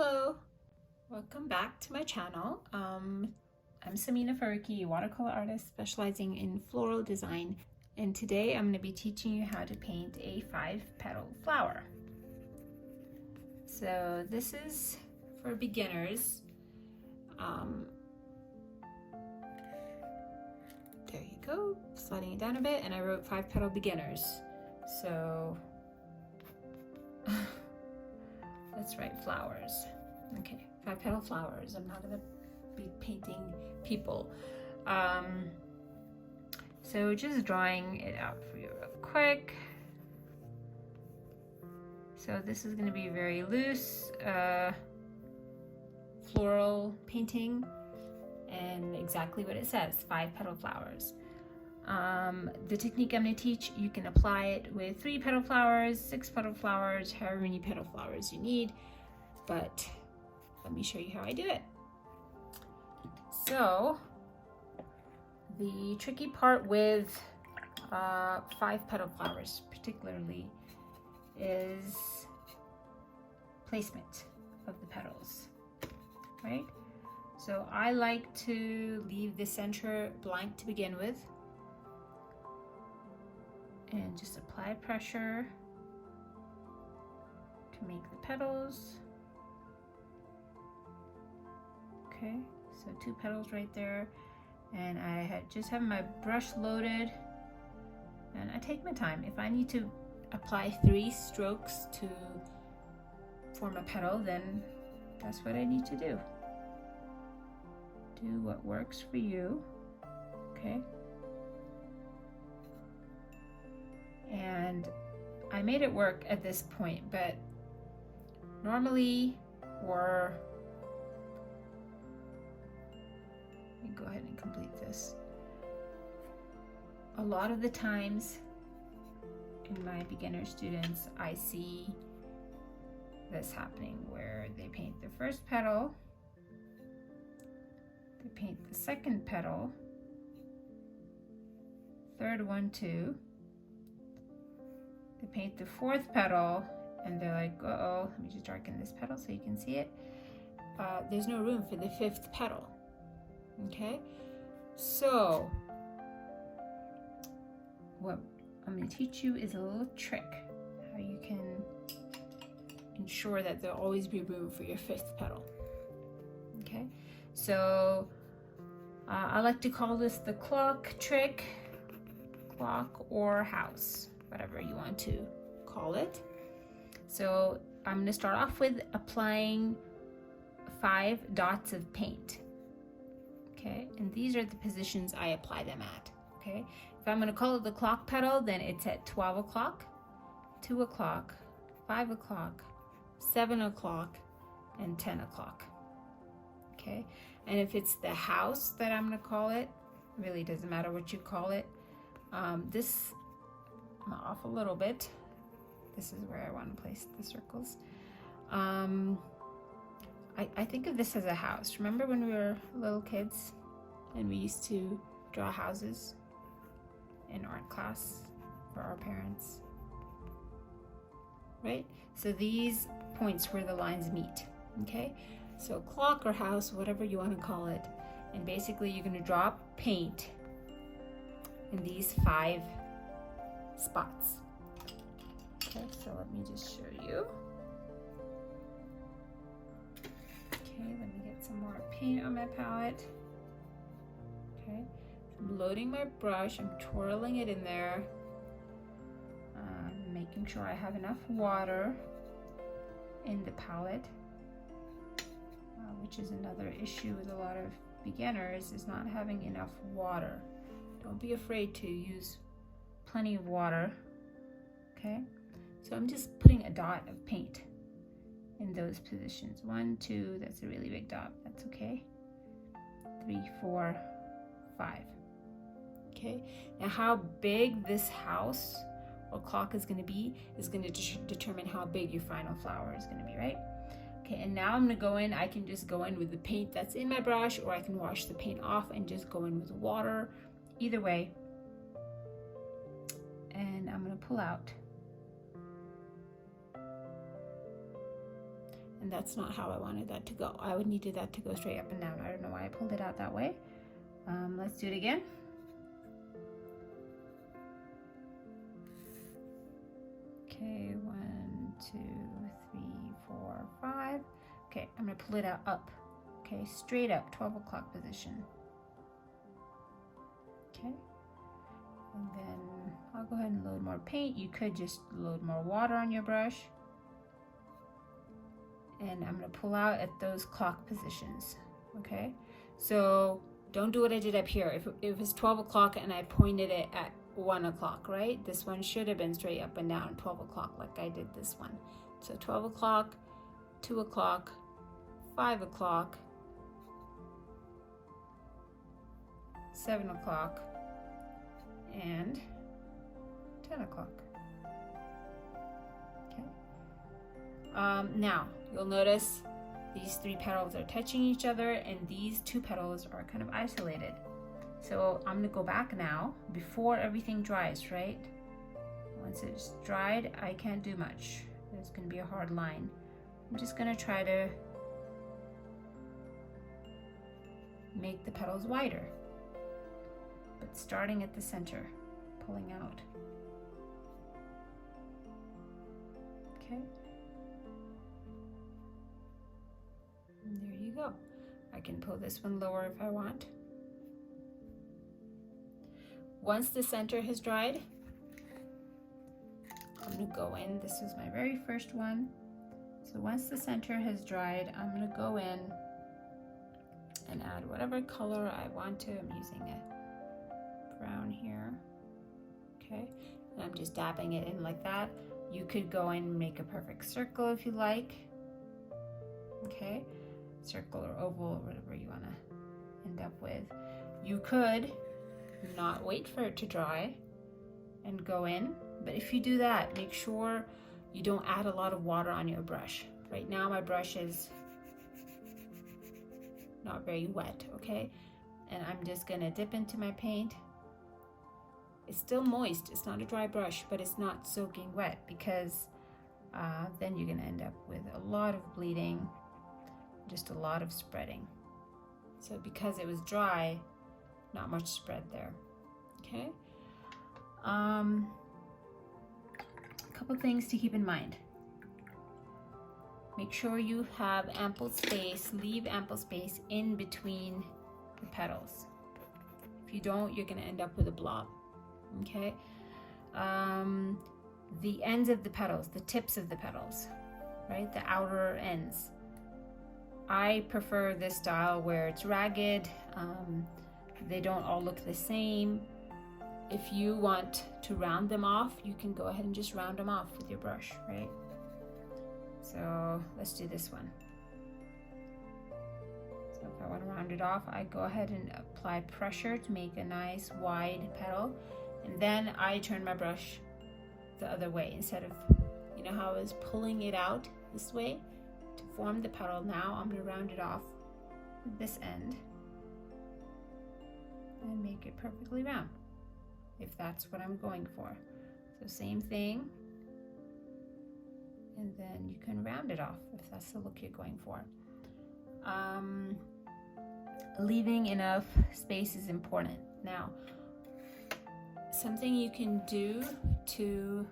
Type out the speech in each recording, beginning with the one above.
Hello, welcome back to my channel. I'm Samina Farooqi, watercolor artist specializing in floral design, and today I'm going to be teaching you how to paint a 5-petal flower. So this is for beginners. There you go, sliding it down a bit, and I wrote 5-petal beginners. So let's write flowers. Okay, 5-petal flowers. I'm not gonna be painting people. So just drawing it out for you real quick. So this is gonna be very loose floral painting, and exactly what it says, 5-petal flowers. The technique I'm going to teach, you can apply it with 3-petal flowers, 6-petal flowers, however many petal flowers you need, but let me show you how I do it. So the tricky part with 5-petal flowers particularly is placement of the petals, right? So I like to leave the center blank to begin with, and just apply pressure to make the petals. Okay, so 2 petals right there, and I just have my brush loaded, and I take my time. If I need to apply 3 strokes to form a petal, then that's what I need to do. Do what works for you, okay? And I made it work at this point, but normally, or let me go ahead and complete this. A lot of the times in my beginner students, I see this happening where they paint the first petal, they paint the second petal, third one too, they paint the 4th petal, and they're like, uh-oh, let me just darken this petal so you can see it. There's no room for the 5th petal, okay? So what I'm going to teach you is a little trick, how you can ensure that there'll always be room for your 5th petal, okay? So I like to call this the clock trick, clock or house, whatever you want to call it. So I'm going to start off with applying 5 dots of paint, okay? And these are the positions I apply them at, okay? If I'm going to call it the clock petal, then it's at 12 o'clock, 2 o'clock, 5 o'clock, 7 o'clock, and 10 o'clock, okay? And if it's the house that I'm going to call it, really doesn't matter what you call it. This, I'm off a little bit. This is where I want to place the circles. I think of this as a house. Remember when we were little kids and we used to draw houses in art class for our parents, right? So these points where the lines meet, okay? So clock or house, whatever you want to call it, and basically you're going to drop paint in these 5 spots. Okay, so let me just show you. Okay, let me get some more paint on my palette. Okay, I'm loading my brush, I'm twirling it in there, making sure I have enough water in the palette, which is another issue with a lot of beginners, is not having enough water. Don't be afraid to use plenty of water, okay? So I'm just putting a dot of paint in those positions. 1, 2, that's a really big dot, that's okay. 3, 4, 5. Okay, now how big this house or clock is going to be is going to determine how big your final flower is going to be, right? Okay, and now I'm going to go in. I can just go in with the paint that's in my brush, or I can wash the paint off and just go in with water. Either way. And I'm going to pull out. And that's not how I wanted that to go. I would needed that to go straight up and down. I don't know why I pulled it out that way. Let's do it again. Okay, 1, 2, 3, 4, 5. Okay, I'm gonna pull it out up. Okay, straight up, 12 o'clock position. Okay, and then I'll go ahead and load more paint. You could just load more water on your brush. And I'm gonna pull out at those clock positions, okay? So don't do what I did up here. If it's 12 o'clock and I pointed it at 1 o'clock, right? This one should have been straight up and down, 12 o'clock, like I did this one. So 12 o'clock, 2 o'clock, 5 o'clock, 7 o'clock, and 10 o'clock. Okay. Now, you'll notice these 3 petals are touching each other and these 2 petals are kind of isolated. So I'm gonna go back now before everything dries, right? Once it's dried, I can't do much. There's gonna be a hard line. I'm just gonna try to make the petals wider, but starting at the center, pulling out. Okay. And there you go. I can pull this one lower if I want. Once the center has dried, I'm gonna go in. This was my very first one. So once the center has dried, I'm gonna go in and add whatever color I want to. I'm using a brown here. Okay, and I'm just dabbing it in like that. You could go in and make a perfect circle if you like. Okay, circle or oval or whatever you want to end up with. You could not wait for it to dry and go in, but if you do that, make sure you don't add a lot of water on your brush. Right now my brush is not very wet, okay? And I'm just gonna dip into my paint. It's still moist, it's not a dry brush, but it's not soaking wet, because then you're gonna end up with a lot of bleeding, just a lot of spreading. So because it was dry, not much spread there, okay? A couple things to keep in mind. Make sure you have ample space, leave ample space in between the petals. If you don't, you're gonna end up with a blob, okay? The ends of the petals, the tips of the petals, right? The outer ends. I prefer this style where it's ragged, they don't all look the same. If you want to round them off, you can go ahead and just round them off with your brush, right? So let's do this one. So if I want to round it off, I go ahead and apply pressure to make a nice wide petal. And then I turn my brush the other way. Instead of, you know how I was pulling it out this way to form the petal, now I'm going to round it off with this end and make it perfectly round, if that's what I'm going for. So same thing, and then you can round it off if that's the look you're going for. Leaving enough space is important. Now, something you can do to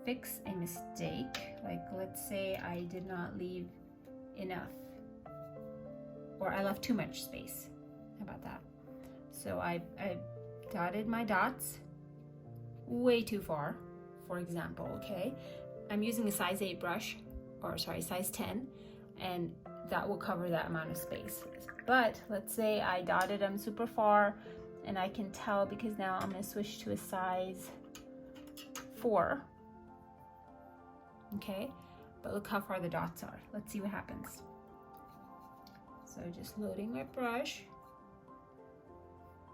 fix a mistake, like let's say I did not leave enough, or I left too much space. How about that? So I dotted my dots way too far, for example, okay? I'm using a size 8 brush, or sorry, size 10, and that will cover that amount of space. But let's say I dotted them super far, and I can tell because now I'm gonna switch to a size 4, okay? But look how far the dots are. Let's see what happens. So just loading my brush.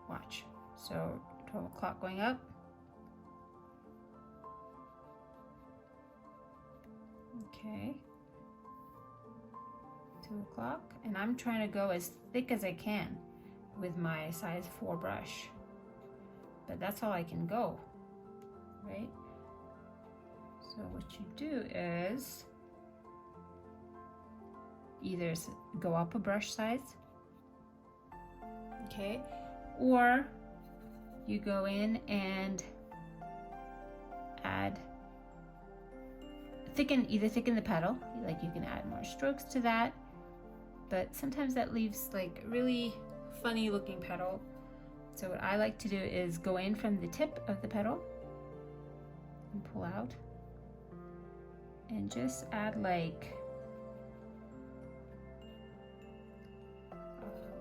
Watch. So 12 o'clock going up. Okay. 2 o'clock. And I'm trying to go as thick as I can with my size 4 brush. But that's all I can go, right? So what you do is either go up a brush size, okay, or you go in and add either thicken the petal, like you can add more strokes to that, but sometimes that leaves like a really funny looking petal. So what I like to do is go in from the tip of the petal and pull out and just add like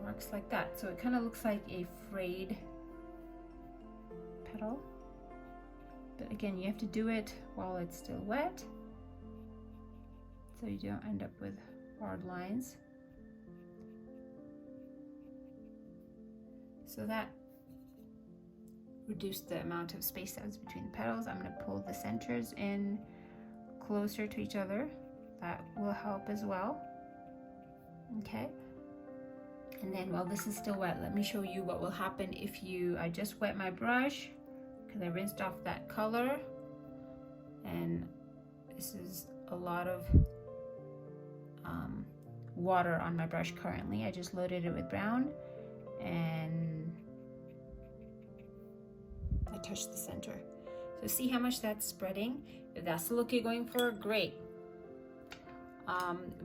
marks like that, so it kind of looks like a frayed petal. But again, you have to do it while it's still wet, so you don't end up with hard lines. So that reduced the amount of space that was between the petals. I'm going to pull the centers in closer to each other. That will help as well. Okay. And then while this is still wet, let me show you what will happen if I just wet my brush, because I rinsed off that color, and this is a lot of water on my brush currently. I just loaded it with brown and I touched the center. So see how much that's spreading? If that's the look you're going for, great.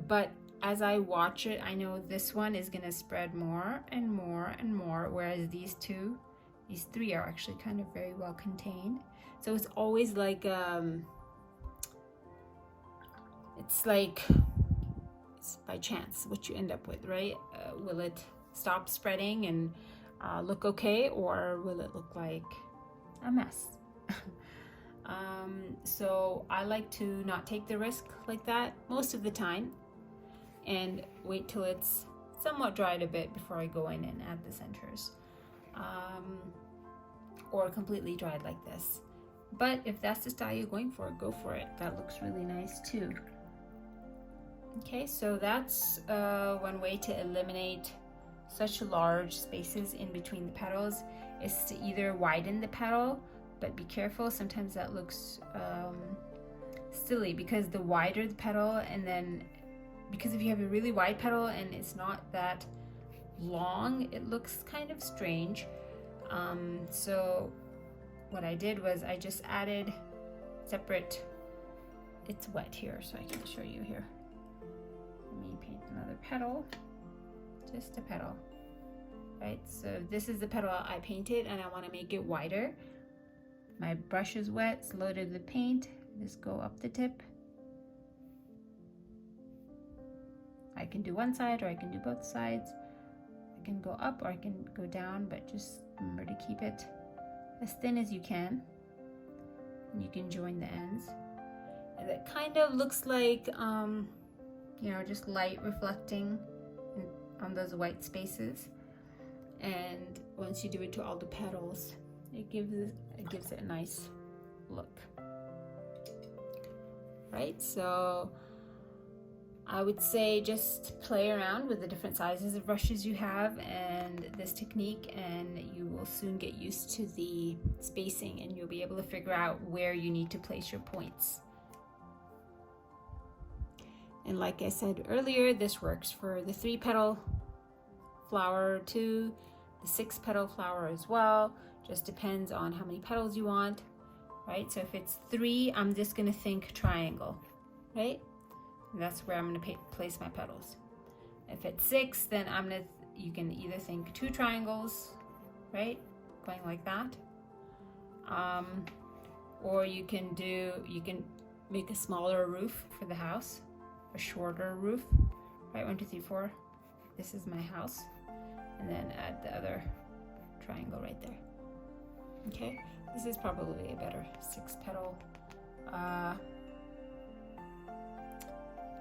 But as I watch it, I know this one is gonna spread more and more and more, whereas these three are actually kind of very well contained. So it's always like, it's by chance what you end up with, right? Will it stop spreading and look okay, or will it look like a mess? So I like to not take the risk like that most of the time and wait till it's somewhat dried a bit before I go in and add the centers, or completely dried like this. But if that's the style you're going for, go for it. That looks really nice too. Okay, so that's one way to eliminate such large spaces in between the petals, is to either widen the petal, but be careful, sometimes that looks silly, because the wider the petal, and then because if you have a really wide petal and it's not that long, it looks kind of strange. So what I did was I just added separate, it's wet here so I can show you here. Let me paint another petal, just a petal, right? So this is the petal I painted and I want to make it wider. My brush is wet, it's loaded with paint. Just go up the tip. I can do one side or I can do both sides. I can go up or I can go down, but just remember to keep it as thin as you can. And you can join the ends. And it kind of looks like, you know, just light reflecting on those white spaces. And once you do it to all the petals, it gives it a nice look. Right, so I would say just play around with the different sizes of brushes you have and this technique, and you will soon get used to the spacing and you'll be able to figure out where you need to place your points. And like I said earlier, this works for the 3-petal flower too, the 6-petal flower as well. Just depends on how many petals you want, right? So if it's 3, I'm just gonna think triangle, right? And that's where I'm gonna place my petals. If it's 6, then you can either think 2 triangles, right? Going like that. Or you can make a smaller roof for the house, a shorter roof, right? 1, 2, 3, 4. This is my house. And then add the other triangle right there. Okay, this is probably a better 6-petal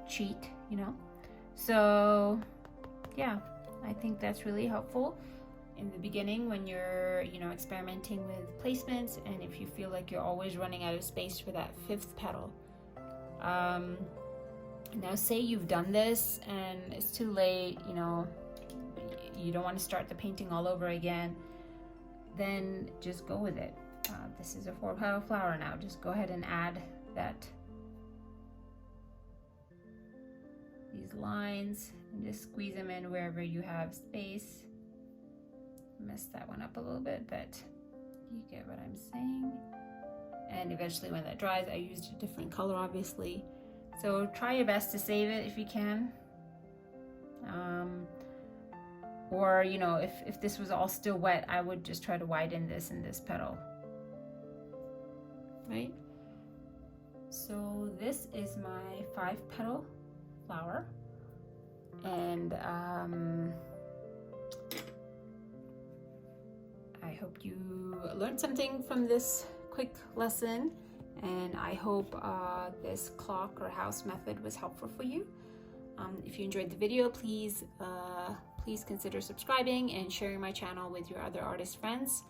cheat, you know. So yeah, I think that's really helpful in the beginning when you're, you know, experimenting with placements, and if you feel like you're always running out of space for that 5th petal. Now say you've done this and it's too late, you know, you don't want to start the painting all over again, then just go with it. This is a 4-petal flower now. Just go ahead and add these these lines and just squeeze them in wherever you have space. Messed that one up a little bit, but you get what I'm saying. And eventually when that dries, I used a different color obviously. So try your best to save it if you can. Or, you know, if this was all still wet, I would just try to widen this in this petal. Right? So this is my 5-petal flower. And I hope you learned something from this quick lesson, and I hope this clock or house method was helpful for you. If you enjoyed the video, please consider subscribing and sharing my channel with your other artist friends,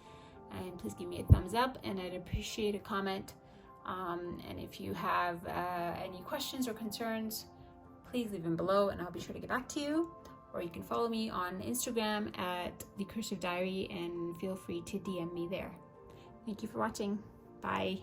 and please give me a thumbs up, and I'd appreciate a comment. And if you have any questions or concerns, please leave them below and I'll be sure to get back to you. Or you can follow me on Instagram at The Cursive Diary and feel free to DM me there. Thank you for watching. Bye.